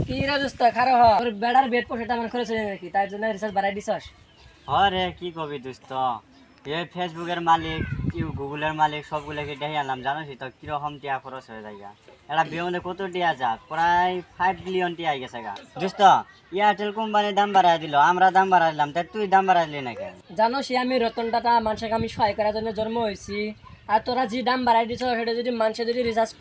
কি রে দোস্ত খারো হ তোর বেড়ার বেড পোষাটা আমার খরচ হয়ে নাকি তার জন্য রিচার্জ বাড়াই দিছস? হরে কি কবি দোস্ত, এই ফেসবুকের মালিক গুগলের মালিক সবগুলোকে দেখে আনলাম, জানোস তো কিরকম টিয়া খরচ হয়ে যায়। এটা বিয়ে কত টিয়া যাক, প্রায় 5 বিলিয়ন টিয়া গেছে গা। দোস্ত এয়ারটেল কোম্পানির দাম বাড়াই দিল, আমরা দাম বাড়াই দিলাম, তাই তুই দাম বাড়াইলি নাকি? জানোস আমি রতন টাটা মানুষকে আমি সহায় করার জন্য জন্ম হয়েছি, আর তোরা যে দাম বাড়াই দিছ সেটা যদি মানুষে যদি রিচার্জ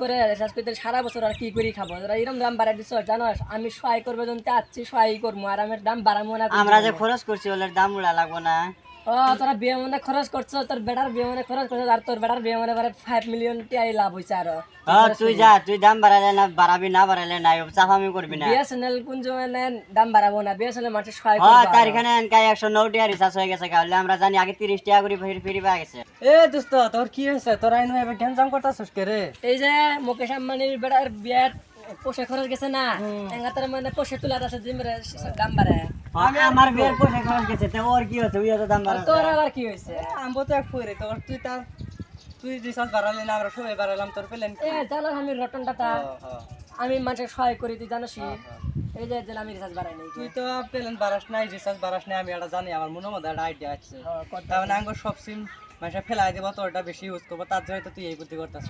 করতে সারা বছর আর কি করি খাবো, তোরা এরকম দাম বাড়াই দিছ। জানোস আমি সহায় করবো জনতে আসছি, সহায় করবো, আর আমি দাম বাড়াবো না। আমরা যে খরচ করছি ওদের দাম উড়া লাগবো না? ও তোরা বিয়ে মনে খরচ করছো, তোর বেটার বিয়ে মনে খরচ করছো, আর তোর বেটার বিয়ে মনে 5 মিলিয়ন টিআই লাভ হয়েছে। আরো তুই যা, তুই দাম বাড়াইলে না বাড়াবি, না বাড়াইলে নাই, চাফামি করবি না। বিএসএনএল কোন জমানে দাম বাড়াবো না, বিএসএনএল মানুষের সহায় হ্যাঁ করবো। তার এখানে 109 টিয়া রিচার্জ হয়ে গেছে, কারণ আমরা জানি আগে 30 টাকা করে ফ্রি পাওয়া গেছে। এ দোস্ত তোর কি হয়েছে? তোরা এনে এবার গ্যাঞ্জাম করতেছিস কে রে? এই যে মুকেশ আম্বানির বেটার বিয়ার পোষে খরচ গেছে না, এঙ্গাতার মানে পোষে তুলার আছে জিমরে দাম বাড়ে। আমার বিয়ের পোশাক খরচ গেছে, তো ওর কি হচ্ছে? ওই এত দাম বাড়াচ্ছে। তোর আবার কি হয়েছে? আমবো তো এক ফুরে তোর তুই রিসার্চ বাড়ালি না, আমরা সবাই বাড়ালাম, তোর পেলেন এ জানো আমি রতন টাটা, আমি মানুষের সহায় করি, তুই জানোস এই যে আমি রিচার্জ বাড়াই নাই। তুই তো পেলেন বাড়াস নাই, রিসার্চ বাড়াস নাই, আমি এটা জানি, আমার মনের মধ্যে একটা আইডিয়া আছে। তার মানে আঙ্গুর সব সিম মানুষে ফেলাই দেবো, তোরটা বেশি ইউজ করবো, তার জন্য তো তুই এই বুদ্ধি করতেছ।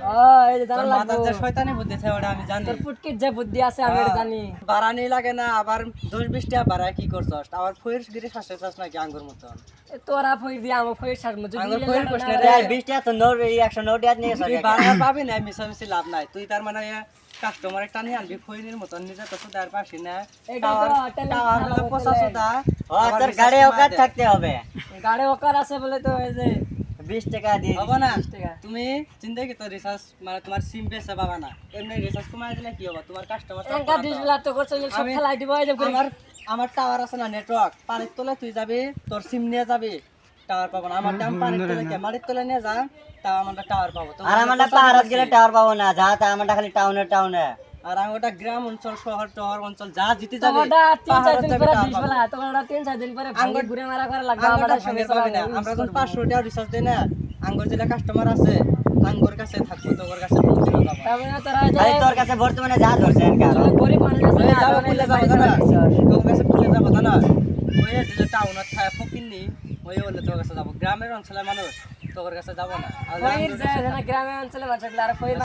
এই যে জানো তোর মাথার যে শয়তানি বুদ্ধি আছে ওটা আমি জানি। তোর ফুটকির যে বুদ্ধি আছে আমি এটা জানি। বাড়ানি লাগে না, আবার 10-20 টাকা বাড়ায় কি করছস? আবার ফয়ের গিরি শাসে চাস নাকি আঙ্গুর মতন? তোরা ফই দিয়া আমার ফই ছাড় মজুরি আঙ্গুর ফয়ের প্রশ্ন রে। 20 টাকা তো 109 টাকা নিয়ে তুই বাড়ার পাবি না, মিশামিশি লাভ নাই। তুই তার মানে কাস্টমার একটা নিয়ে আনবি ফইনের মতন, নিজে তো সুদার পারছি না। টাওয়ার হলো 50 টা। তোর গাড়ি ওকাত থাকতে হবে। গাড়ি ওকার আছে বলে তো এই যে 20 টাকা দিয়ে হবে না? 20 টাকা। তুমি চিন্তা কি তোর রিচার্জ মানে তোমার সিম বেচে পাবা না, এমনি রিচার্জ কমাই দিলে কি হবে? তোমার কাস্টমার এঙ্কা ডিসপ্লে তো করছে সব ফেলাই দিব। এই যে আমার টাওয়ার আছে না, নেটওয়ার্ক পানির তলে তুই যাবি, তোর সিম নিয়ে যাবি, টাওয়ার পাবো না। আমার দাম পানির তলে কে মাটির তলে নিয়ে যা, তাও আমরা টাওয়ার পাবো। আর আমারটা পাহাড়ত গেলে টাওয়ার পাবো না, যা তা আমারটা খালি টাউনে। আর ওটা গ্রাম অঞ্চল, শহর অঞ্চল যা জিতে যাবে, তোমরা 3-4 দিন পরে টাওয়ার ডিসপ্লে, পাবো। তোমরা 3-4 দিন পরে ভাঙে ঘুরে মারা করা লাগবে আঙ্গুরটা আমাদের ভাঙে সঙ্গে পাবি না। আমরা যখন 500 টাকা রিচার্জ দেই না, আঙ্গুর জেলা কাস্টমার আছে, আঙ্গুর কাছে থাকবো, তোর কাছে প্রতিদিন যাবো। তারপরে তোরা আরে তোর কাছে বর্তমানে যা ধরছে গরিব মানুষ আছে ওই না, যাবো তোরা বলে এই যে যাবো না, বাইরে তোর কাছে পুজো যাবো না, ওই যে টাউনত থাকে ফকিন্নি, ওই বলে তোর কাছে যাবো। গ্রামের অঞ্চলের মানুষ তোর কাছে যাবো না। আর ফইর যে গ্রামে অঞ্চলে বাচ্চাগুলো আর ফইর